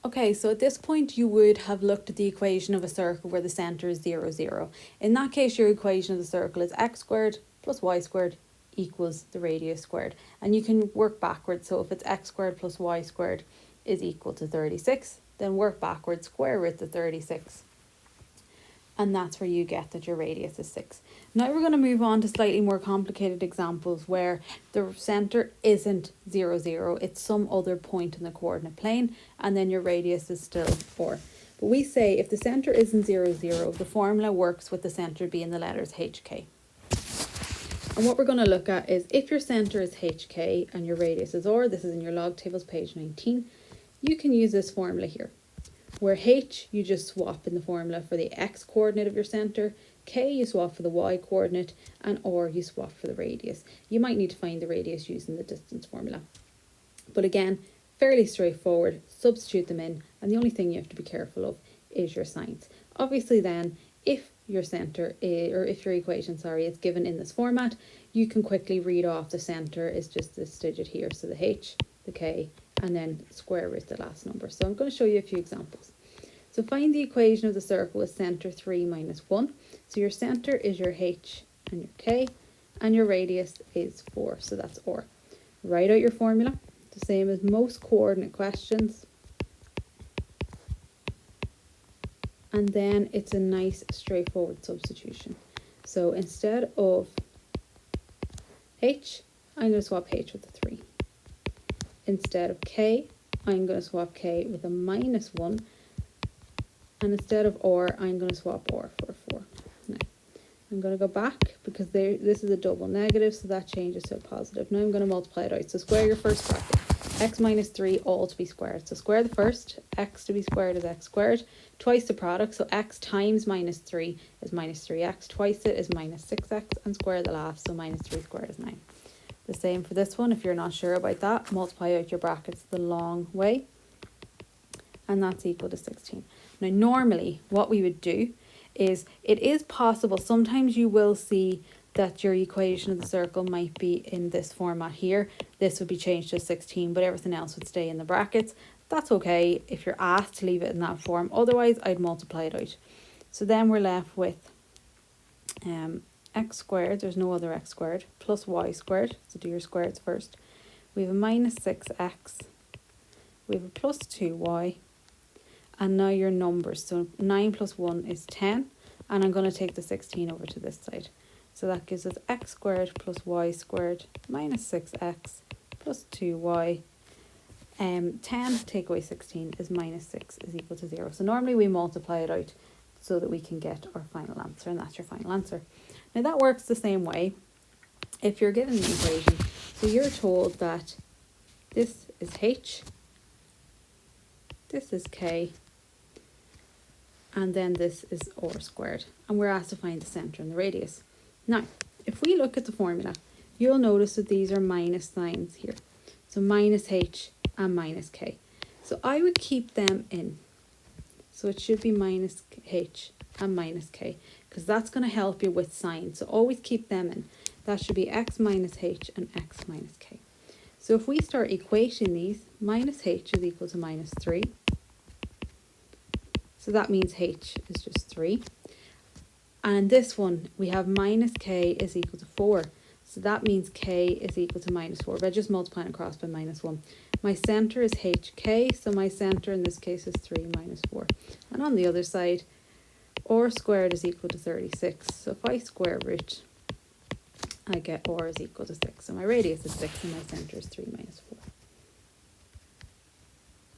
Okay, so at this point you would have looked at the equation of a circle where the centre is 0, 0. In that case, your equation of the circle is x squared plus y squared equals the radius squared. And you can work backwards. So if it's x squared plus y squared is equal to 36, then work backwards, square root the 36. And that's where you get that your radius is 6. Now we're going to move on to slightly more complicated examples where the centre isn't 0, 0, it's some other point in the coordinate plane, and then your radius is still 4. But we say if the centre isn't 0, 0, the formula works with the centre being the letters HK. And what we're going to look at is if your centre is HK and your radius is R, this is in your log tables page 19, you can use this formula here, where H you just swap in the formula for the x coordinate of your centre, K you swap for the y coordinate, and R you swap for the radius. You might need to find the radius using the distance formula. But again, fairly straightforward, substitute them in, and the only thing you have to be careful of is your signs. Obviously then, if your centre is, or if your equation, is given in this format, you can quickly read off the centre is just this digit here, so the H, the K, and then square root the last number. So I'm going to show you a few examples. So find the equation of the circle with centre 3 minus 1. So your centre is your H and your K, and your radius is 4, so that's R. Write out your formula, the same as most coordinate questions. And then it's a nice straightforward substitution. So instead of H, I'm going to swap H with a 3. Instead of K, I'm going to swap K with a minus 1. And instead of R, I'm going to swap R for a 4. Now, I'm going to go back because this is a double negative, so that changes to a positive. Now I'm going to multiply it out. So square your first bracket. X minus 3 all to be squared. So square the first. X to be squared is x squared. Twice the product, so x times minus 3 is minus 3x. Twice it is minus 6x. And square the last, so minus 3 squared is 9. The same for this one. If you're not sure about that, multiply out your brackets the long way. And that's equal to 16. Now normally what we would do is, it is possible, sometimes you will see that your equation of the circle might be in this format here. This would be changed to 16, but everything else would stay in the brackets. That's okay if you're asked to leave it in that form. Otherwise, I'd multiply it out. So then we're left with x squared, there's no other x squared, plus y squared. So do your squares first. We have a minus 6x. We have a plus 2y. And now your numbers. So 9 plus 1 is 10. And I'm going to take the 16 over to this side. So that gives us x squared plus y squared minus 6x plus 2y. 10 take away 16 is minus 6 is equal to 0. So normally we multiply it out so that we can get our final answer, and that's your final answer. Now that works the same way if you're given an equation. So you're told that this is h, this is k, and then this is r squared. And we're asked to find the centre and the radius. Now, if we look at the formula, you'll notice that these are minus signs here. So minus h and minus k. So I would keep them in. So it should be minus h and minus k, because that's going to help you with signs. So always keep them in. That should be x minus h and x minus k. So if we start equating these, minus h is equal to minus 3. So that means h is just 3. And this one, we have minus k is equal to 4. So that means k is equal to minus 4. By just multiplying across by minus 1. My centre is hk, so my centre in this case is 3 minus 4. And on the other side, r squared is equal to 36. So if I square root, I get r is equal to 6. So my radius is 6 and my centre is 3 minus 4.